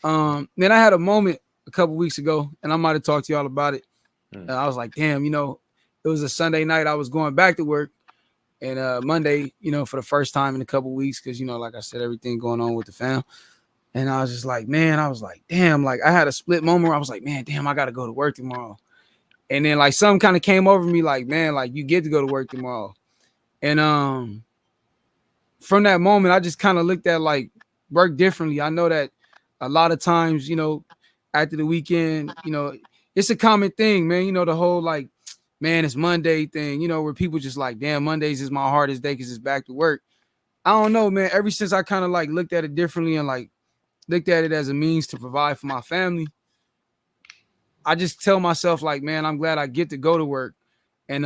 Then I had a moment a couple weeks ago, and I might have talked to y'all about it. I was like, damn, you know, it was a Sunday night. I was going back to work, and Monday, you know, for the first time in a couple weeks, because, you know, like I said, everything going on with the fam. And I was just like, man, I was like, damn, like I had a split moment where I was like, man, damn, I got to go to work tomorrow. And then like something kind of came over me like, man, like you get to go to work tomorrow. And from that moment, I just kind of looked at like work differently. I know that a lot of times, you know, after the weekend, you know, it's a common thing, man. You know, the whole like, man, it's Monday thing, you know, where people just like, damn, Mondays is my hardest day because it's back to work. I don't know, man. Ever since I kind of like looked at it differently and like looked at it as a means to provide for my family, I just tell myself like, man, I'm glad I get to go to work. And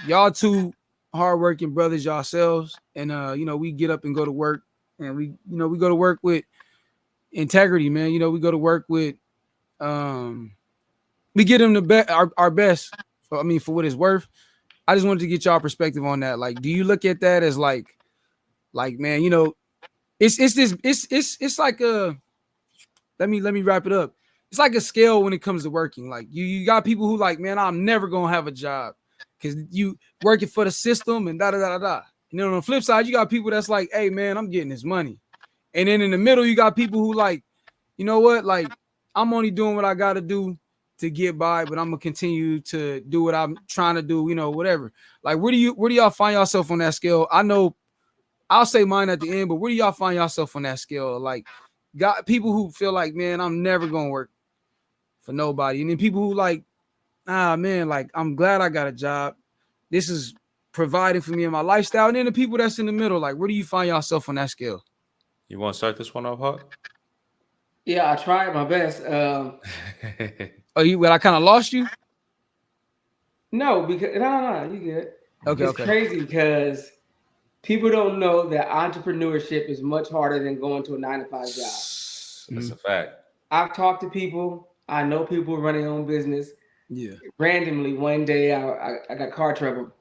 y'all two hardworking brothers yourselves. And you know, we get up and go to work, and we go to work with integrity, man. You know, we go to work with we get them the best, our best. For what it's worth. I just wanted to get y'all perspective on that. Like, do you look at that as like man, you know, it's like a let me wrap it up. It's like a scale when it comes to working. Like you got people who like, man, I'm never gonna have a job because you working for the system and da da da da. And then on the flip side, you got people that's like, hey man, I'm getting this money. And then in the middle, you got people who like, you know what, like I'm only doing what I gotta do to get by, but I'm gonna continue to do what I'm trying to do, you know, whatever. Like where do y'all find yourself on that scale? I know I'll say mine at the end, but where do y'all find yourself on that scale? Like got people who feel like, man, I'm never gonna work for nobody. And then people who like, man, like I'm glad I got a job. This is providing for me in my lifestyle. And then the people that's in the middle, like where do you find yourself on that scale? You want to start this one off, Hawk? Yeah, I tried my best. I kind of lost you? No, because no, you good. Okay, It's crazy because people don't know that entrepreneurship is much harder than going to a 9 to 5 job. That's a fact. I've talked to people. I know people running their own business. Yeah. Randomly, one day I got car trouble.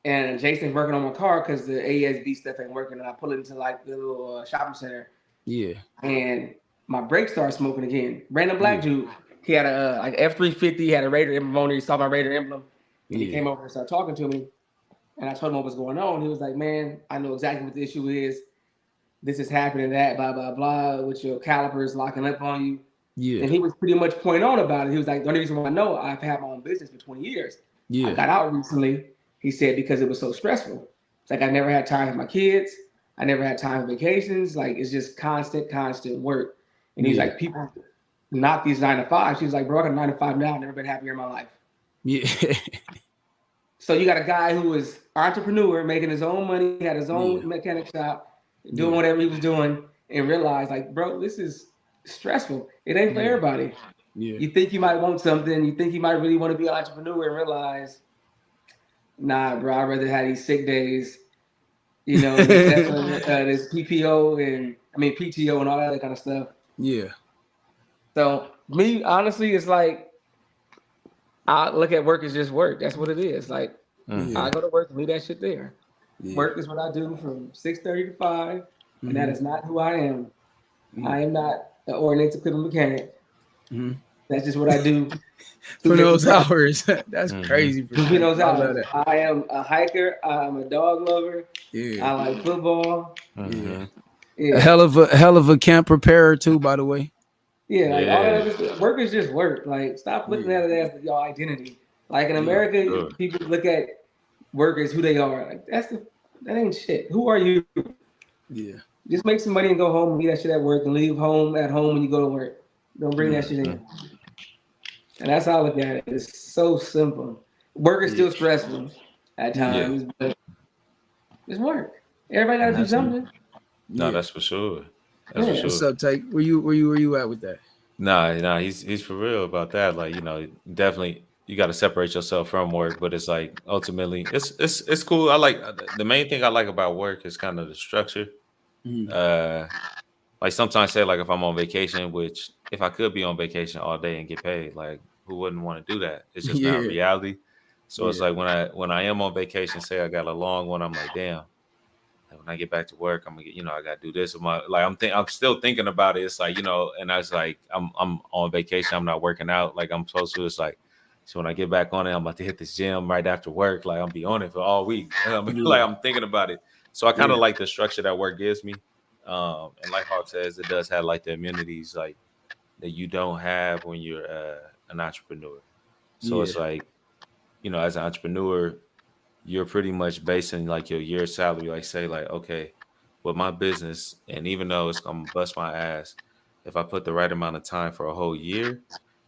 And Jason's working on my car because the ASB stuff ain't working. And I pull it into like the little shopping center. Yeah. And my brakes started smoking again. Random black dude. He had a like F-350, had a Raider emblem on there. He saw my Raider emblem. And he came over and started talking to me. And I told him what was going on. He was like, man, I know exactly what the issue is. This is happening, that, blah, blah, blah, with your calipers locking up on you. Yeah. And he was pretty much pointing on about it. He was like, the only reason why I know, I've had my own business for 20 years. Yeah. I got out recently, he said, because it was so stressful. It's like I never had time for my kids. I never had time for vacations. Like it's just constant work. And he's like, people knock these 9 to 5. She was like, bro, I got a 9 to 5 now. I've never been happier in my life. Yeah. So you got a guy who was entrepreneur, making his own money, had his own mechanic shop, doing whatever he was doing, and realized like, bro, this is stressful. It ain't for everybody. Yeah. You think you might want something, you think you might really want to be an entrepreneur and realize, nah, bro, I'd rather have these sick days, you know, this PPO and PTO and all that kind of stuff. Yeah. So me, honestly, it's like I look at work as just work. That's what it is. Like I go to work and leave that shit there. Yeah. Work is what I do from 6:30 to 5, and that is not who I am. I am not an ordnance equipment mechanic. That's just what I do. For those hours. That's crazy. For those hours. I am a hiker. I'm a dog lover. Yeah. I like football. Yeah. A hell of a camp preparer too, by the way. Yeah, like all that other work is just work. Like stop looking at it as your identity. Like in America, people look at work as who they are. Like that ain't shit. Who are you? Yeah. Just make some money and go home and eat that shit at work and leave home at home when you go to work. Don't bring that shit in. And that's how I look at it. It's so simple. Work is still stressful at times, but it's work. Everybody gotta do something. No, that's for sure. That's for sure. What's up, Take? Where you at with that? Nah, he's for real about that. Like, you know, definitely you got to separate yourself from work, but it's like ultimately it's cool. I like the main thing I like about work is kind of the structure. Like sometimes say like if I'm on vacation, which if I could be on vacation all day and get paid, like who wouldn't want to do that? It's just not reality. So it's like when I am on vacation, say I got a long one, I'm like, damn, when I get back to work, I'm gonna get, I gotta do this. I'm still thinking about it. It's like, and I was like, I'm on vacation. I'm not working out like I'm supposed to. It's like, so when I get back on it, I'm about to hit this gym right after work. Like, I'll be on it for all week. Like, I'm thinking about it. So I kind of like the structure that work gives me. And like Hawk says, it does have like the amenities like that you don't have when you're an entrepreneur. So it's like, as an entrepreneur, you're pretty much basing like your year salary, like say like, okay, with my business, and even though it's gonna bust my ass, if I put the right amount of time for a whole year,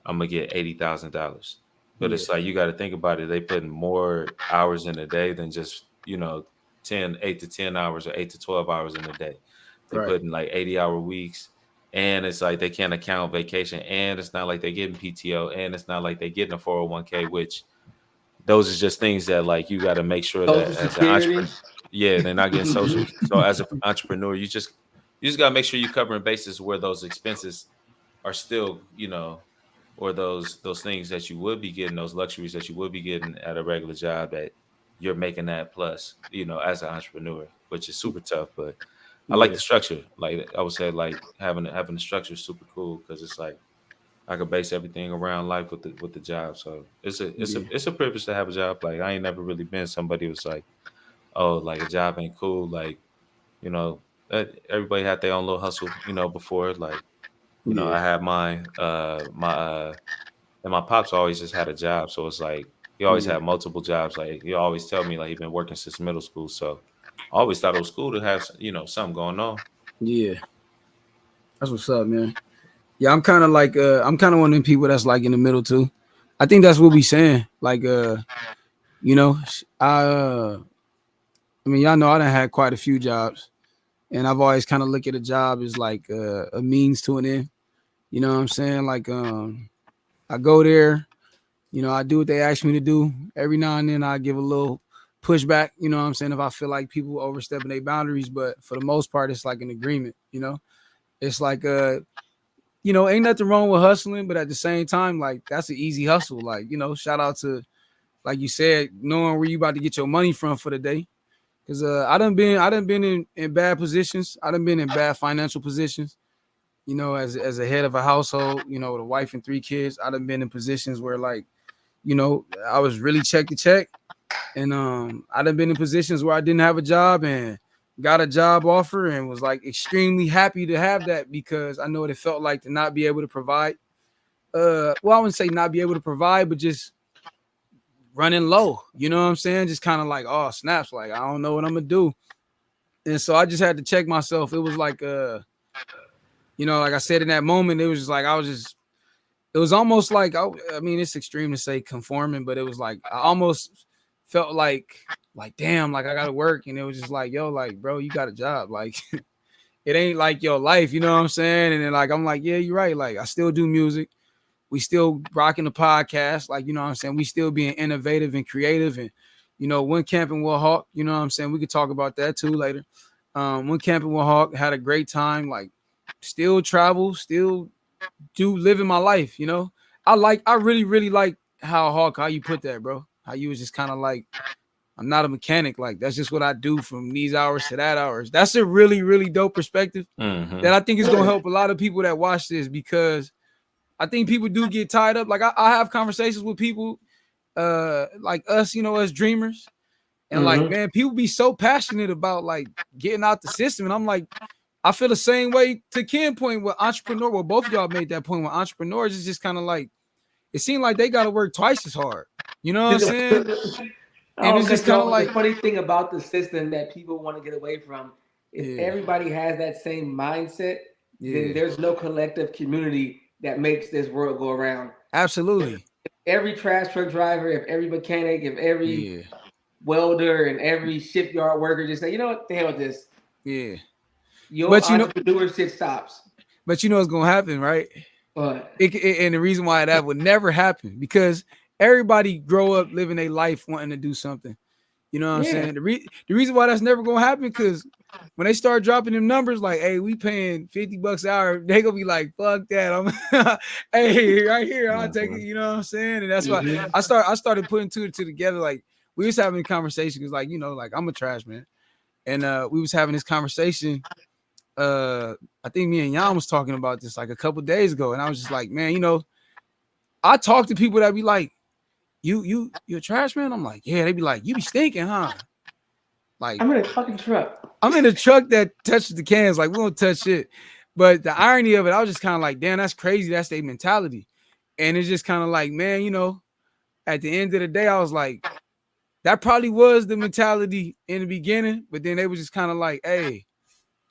I'm gonna get $80,000. But it's like, you got to think about it. They putting more hours in a day than just, 8 to 10 hours or 8 to 12 hours in a day. They're putting like 80-hour weeks, and it's like they can't account vacation, and it's not like they're getting PTO, and it's not like they're getting a 401k, which those are just things that like you got to make sure that as an entrepreneur, they're not getting social. So as an entrepreneur, you just got to make sure you're covering bases where those expenses are still, or those things that you would be getting, those luxuries that you would be getting at a regular job, that you're making that plus, as an entrepreneur, which is super tough. But I like the structure. Like I would say, like having the structure is super cool, because it's like I could base everything around life with the job. So it's a privilege to have a job. Like, I ain't never really been somebody who's like, oh, like a job ain't cool. Like, everybody had their own little hustle, before. Like, I had mine, and my pops always just had a job. So it's like, he always had multiple jobs. Like, he always tell me like he been working since middle school. So I always thought it was cool to have, something going on. Yeah. That's what's up, man. Yeah, I'm kind of like I'm kind of one of them people that's like in the middle too. I think that's what we saying. Like I mean, y'all know I done had quite a few jobs, and I've always kind of looked at a job as like a means to an end. You know what I'm saying? Like I go there, I do what they ask me to do. Every now and then I give a little pushback, you know what I'm saying, if I feel like people overstepping their boundaries, but for the most part it's like an agreement, It's like ain't nothing wrong with hustling, but at the same time, like, that's an easy hustle. Like, shout out to, like you said, knowing where you about to get your money from for the day. Cause I done been in bad positions. I done been in bad financial positions, as a head of a household, with a wife and 3 kids. I done been in positions where, like, I was really check to check. And I done been in positions where I didn't have a job and got a job offer and was like extremely happy to have that, because I know what it felt like to not be able to provide. Well, I wouldn't say not be able to provide, but just running low. You know what I'm saying? Just kind of like, oh, snaps. Like, I don't know what I'm gonna do. And so I just had to check myself. It was like, like I said in that moment, it was just like, it was almost like, I mean, it's extreme to say conforming, but it was like, I almost felt like damn, like I gotta work. And it was just like, yo, like, bro, you got a job. Like, it ain't like your life, you know what I'm saying? And then, like, I'm like, yeah, you're right. Like, I still do music. We still rocking the podcast. Like, you know what I'm saying? We still being innovative and creative. And, one camping with Hawk, you know what I'm saying? We could talk about that too later. One camping with Hawk, had a great time. Like, still travel, still do living my life, I really, really like how you put that, bro. How you was just kind of like, I'm not a mechanic. Like, that's just what I do from these hours to that hours. That's a really, really dope perspective that I think is going to help a lot of people that watch this, because I think people do get tied up. Like, I have conversations with people like us, us dreamers. And like, man, people be so passionate about like getting out the system. And I'm like, I feel the same way to Ken's point with entrepreneur. Well, both of y'all made that point with entrepreneurs. It's just kind of like, it seemed like they got to work twice as hard. You know what I'm saying? And it's just kind of like, the funny thing about the system that people want to get away from, if everybody has that same mindset, then there's no collective community that makes this world go around. Absolutely. If every trash truck driver, if every mechanic, if every welder and every shipyard worker just say, you know what, the hell with this. Yeah. Your entrepreneurship stops. But you know what's gonna happen, right? What? And the reason why that would never happen, because everybody grow up living a life wanting to do something. You know what I'm saying? The reason why that's never gonna happen, because when they start dropping them numbers, like, hey, we paying $50 an hour, they gonna be like, fuck that. I'm hey, right here, I'll take it. You know what I'm saying? And that's why I started putting two together. Like, we was having a conversation, because, like, like, I'm a trash man. and we was having this conversation. I think me and Jan was talking about this like a couple days ago, and I was just like, man, you know, I talk to people that be like, you a trash man? I'm like, yeah. They be like, you be stinking, huh? Like, I'm in a fucking truck. I'm in a truck that touches the cans. Like, we don't touch shit. But the irony of it, I was just kind of like, damn, that's crazy. That's their mentality. And it's just kind of like, man, you know, at the end of the day, I was like, that probably was the mentality in the beginning. But then they was just kind of like, hey,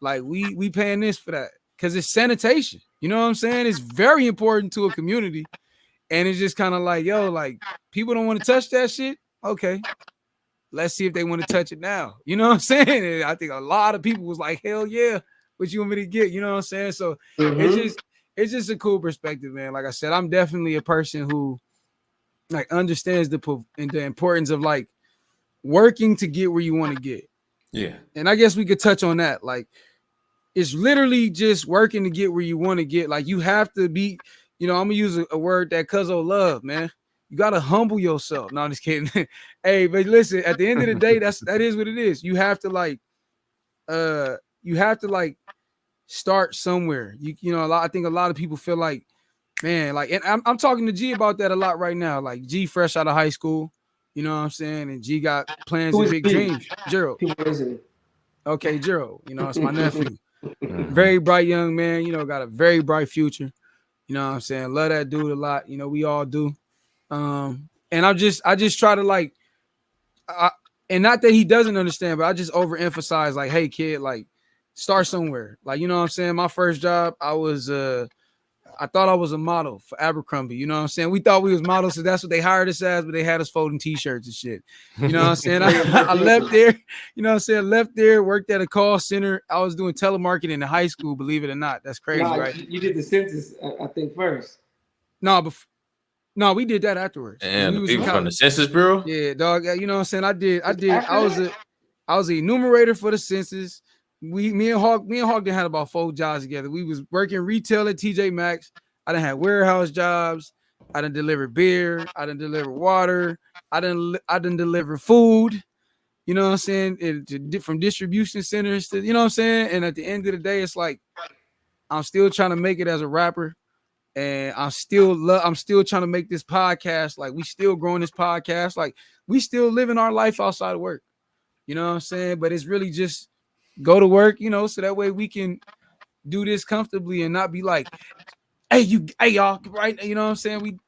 like we paying this for that. Because it's sanitation. You know what I'm saying? It's very important to a community. And it's just kind of like, yo, like people don't want to touch that shit. Okay. Let's see if they want to touch it now. You know what I'm saying? And I think a lot of people was like, hell yeah, what you want me to get? You know what I'm saying? So it's just a cool perspective, man. Like I said, I'm definitely a person who like understands the importance of like working to get where you want to get. Yeah. And I guess we could touch on that. Like it's literally just working to get where you want to get. Like you have to be, you know, I'm gonna use a word that Cuzzo love, man. You gotta humble yourself. No, I'm just kidding. Hey, but listen, at the end of the day, that is what it is. You have to like start somewhere. You know, I think a lot of people feel like, man, like, and I'm talking to G about that a lot right now. Like G fresh out of high school, you know what I'm saying? And G got plans and big dreams. Gerald. Okay, Gerald, you know, it's my nephew. Very bright young man, you know, got a very bright future. You know what I'm saying? Love that dude a lot. You know, we all do. And I just try to like, and not that he doesn't understand, but I just overemphasize like, hey kid, like start somewhere. Like, you know what I'm saying? My first job, I thought I was a model for Abercrombie. You know what I'm saying? We thought we was models, so that's what they hired us as, but they had us folding t-shirts and shit. You know what I'm saying? I left there, you know what I'm saying? Left there, worked at a call center. I was doing telemarketing in high school, believe it or not. That's crazy, right? You did the census, I think, first. No, we did that afterwards. And the people from the Census Bureau? Yeah, dog. You know what I'm saying? I was a enumerator for the census. Me and Hawk done had about 4 jobs together. We was working retail at TJ Maxx. I done had warehouse jobs. I done delivered beer. I done delivered water. I done delivered food. You know what I'm saying? From distribution centers to, you know what I'm saying? And at the end of the day, it's like I'm still trying to make it as a rapper. And I'm still trying to make this podcast. Like we still growing this podcast. Like we still living our life outside of work. You know what I'm saying? But it's really just go to work, you know, so that way we can do this comfortably and not be like, hey y'all, right? You know what I'm saying?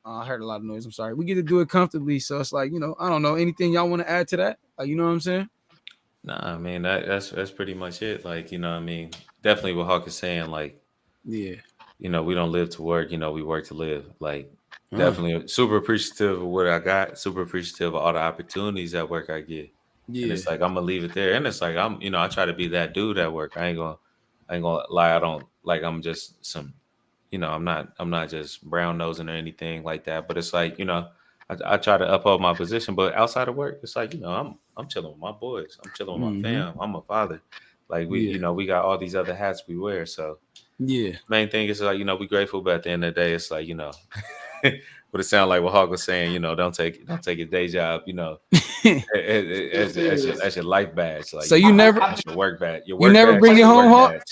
I heard a lot of noise. I'm sorry. We get to do it comfortably. So it's like, you know, I don't know. Anything y'all want to add to that? Like, you know what I'm saying? Nah, I mean, that's pretty much it. Like, you know what I mean? Definitely what Hawk is saying, like, yeah. You know, we don't live to work, you know, we work to live. Like, definitely super appreciative of what I got, super appreciative of all the opportunities at work I get. Yeah. And it's like I'm gonna leave it there. And it's like I try to be that dude at work. I ain't gonna lie, I'm just some, you know, I'm not just brown nosing or anything like that. But it's like, you know, I try to uphold my position. But outside of work, it's like, you know, I'm chilling with my boys. I'm chilling with my fam. I'm a father. Like you know, we got all these other hats we wear. So yeah, main thing is like, you know, we grateful, but at the end of the day, it's like, you know, what it sounds like what Hawk was saying, you know, don't take a day job, you know, as your life badge. Like, so you never your work badge. You never bring it home, Hawk?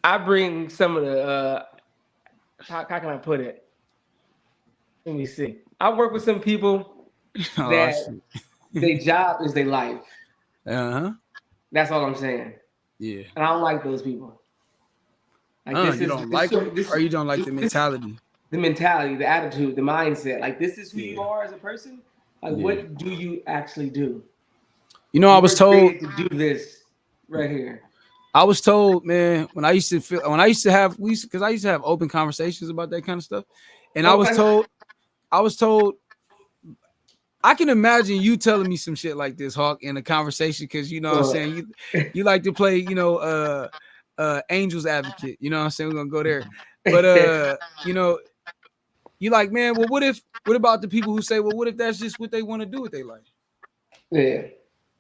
I bring some of the how can I put it? Let me see. I work with some people that their job is their life. That's all I'm saying. Yeah. And I don't like those people. Like you don't like them, or you don't like the mentality? The mentality, the attitude, the mindset. Like this is who you are as a person. Like what do you actually do? You know, I was told to do this right here. I was told, man, because I used to have open conversations about that kind of stuff, and I was told. I can imagine you telling me some shit like this, Hawk, in a conversation, because you know what I'm saying, you like to play, you know, angel's advocate, you know what I'm saying? We're gonna go there. But you know, you like, man, well, what about the people who say, well, what if that's just what they want to do with their life? Yeah.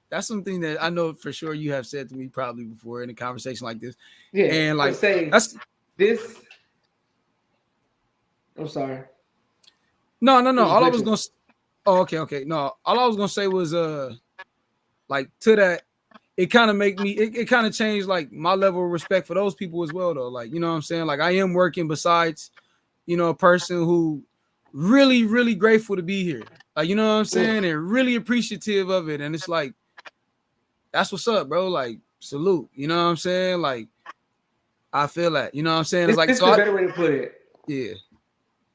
That's something that I know for sure you have said to me probably before in a conversation like this. Yeah. And like that's this. I'm sorry. No. All I was gonna. Oh, okay. No, all I was gonna say was like to that, it kind of make me, it kind of changed like my level of respect for those people as well though. Like, you know what I'm saying? Like I am working besides, you know, a person who really, really grateful to be here. Like, you know what I'm saying? And really appreciative of it. And it's like, that's what's up, bro. Like, salute. You know what I'm saying? Like, I feel that. You know what I'm saying? It's like, this is a better way to put it. Yeah.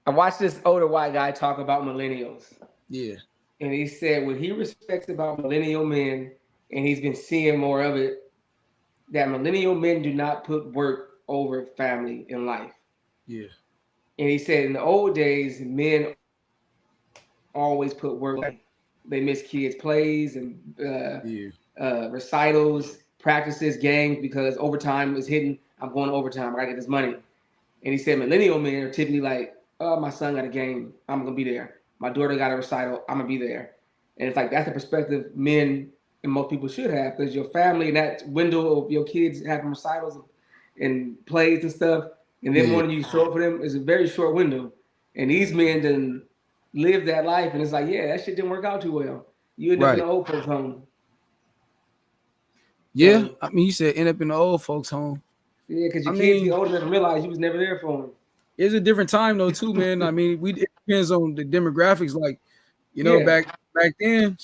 I watched this older white guy talk about millennials. Yeah. And he said what he respects about millennial men, and he's been seeing more of it, that millennial men do not put work over family in life. Yeah. And he said in the old days, men always put work. They miss kids' plays and recitals, practices, games, because overtime is hitting. I'm going to overtime. I got to get this money. And he said millennial men are typically like, oh, my son got a game. I'm going to be there. My daughter got a recital. I'm going to be there. And it's like, that's the perspective men and most people should have, because your family and that window of your kids having recitals and plays and stuff, and then wanting you to show up for them is a very short window. And these men didn't live that life, and it's like, yeah, that shit didn't work out too well. You end up in the old folks' home. Yeah, I mean, you said end up in the old folks' home. Yeah, because your kids get old enough to realize you was never there for them. It's a different time though, too, man. I mean, it depends on the demographics. Like, you know, back then,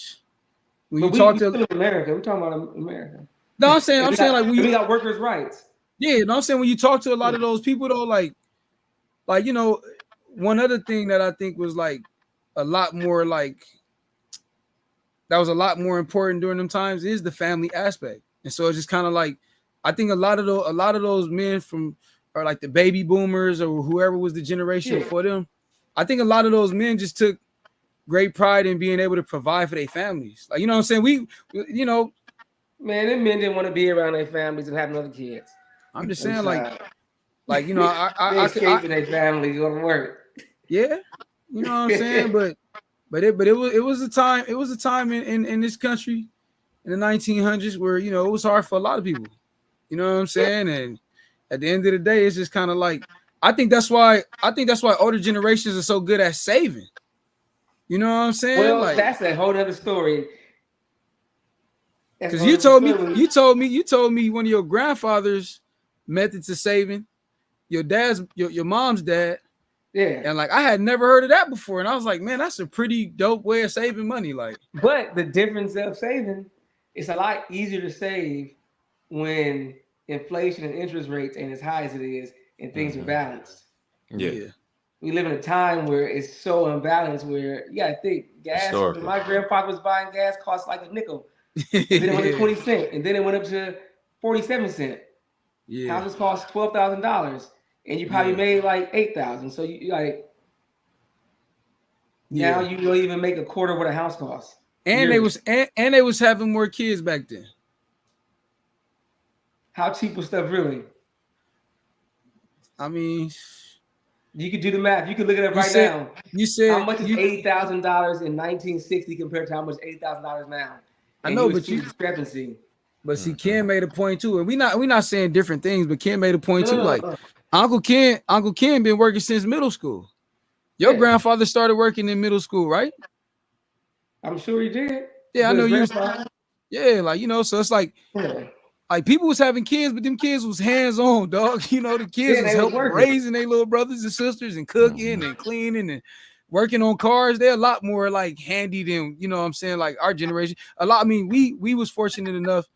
when you talk to still in America, we're talking about America. No, I'm saying like we got workers' rights. Yeah, no, I'm saying when you talk to a lot of those people though, like you know, one other thing that I think was like a lot more like that was a lot more important during them times is the family aspect. And so it's just kind of like I think a lot of those men from or like the baby boomers or whoever was the generation for them, I think a lot of those men just took great pride in being able to provide for their families. Like, you know what I'm saying? We you know, man, them men didn't want to be around their families and having other kids. I'm just saying, like you know, I escaping their families going to work. Yeah, you know what I'm saying, but it was a time in this country in the 1900s where you know it was hard for a lot of people. You know what I'm saying, and at the end of the day, it's just kind of like I think that's why older generations are so good at saving. You know what I'm saying? Well, like, that's a whole other story. Because you told me one of your grandfather's methods of saving, your mom's dad. Yeah. And like I had never heard of that before. And I was like, man, that's a pretty dope way of saving money. Like, but the difference of saving, it's a lot easier to save when inflation and interest rates ain't as high as it is and things are balanced. Yeah. We live in a time where it's so unbalanced where you gotta think gas. When my grandfather was buying gas, cost like a nickel. And then it went to 20 cents, and then it went up to 47 cents. Yeah. Houses cost $12,000, and you probably made like 8,000. So you like now you don't even make a quarter of what a house costs. And they was having more kids back then. How cheap was stuff really? I mean, you could do the math. You could look it up now. You said how much is $8,000 in 1960 compared to how much $8,000 now? I know, but discrepancy. But see, Ken made a point too, and we not saying different things, but Ken made a point too. Like Uncle Ken been working since middle school. Your grandfather started working in middle school, right? I'm sure he did. Yeah, I know you. Yeah, like you know, so it's like people was having kids, but them kids was hands on, dog. You know, the kids was helping raising their little brothers and sisters and cooking and cleaning and working on cars. They're a lot more like handy than, you know what I'm saying, like our generation. A lot. I mean, we was fortunate enough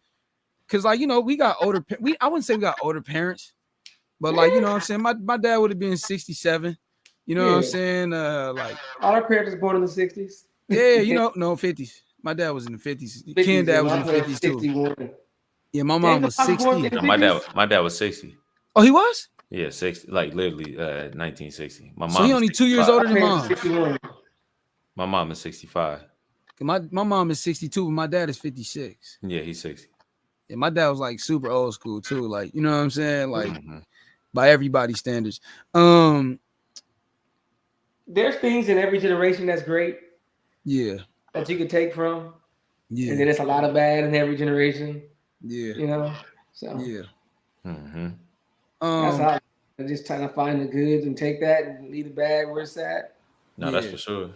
because like, you know, we got older. I wouldn't say we got older parents, but like, you know what I'm saying, my dad would have been 67. You know what I'm saying? Like all our parents was born in the 60s. Yeah, you know, no 50s. My dad was in the 50s. Ken dad was in the 50s too. Yeah, my mom was 60. No, my dad was 60. Oh, he was? Yeah, 60, like literally 1960. My mom. So he only 2 years older than mom. My mom is 65. My mom is 62, but my dad is 56. Yeah, he's 60. Yeah, my dad was like super old school too. Like, you know what I'm saying? Like by everybody's standards. There's things in every generation that's great. Yeah. That you could take from. Yeah. And then it's a lot of bad in every generation. Yeah. You know? So yeah. That's how I'm just trying to find the good and take that and leave the bad where it's at. No, that's for sure.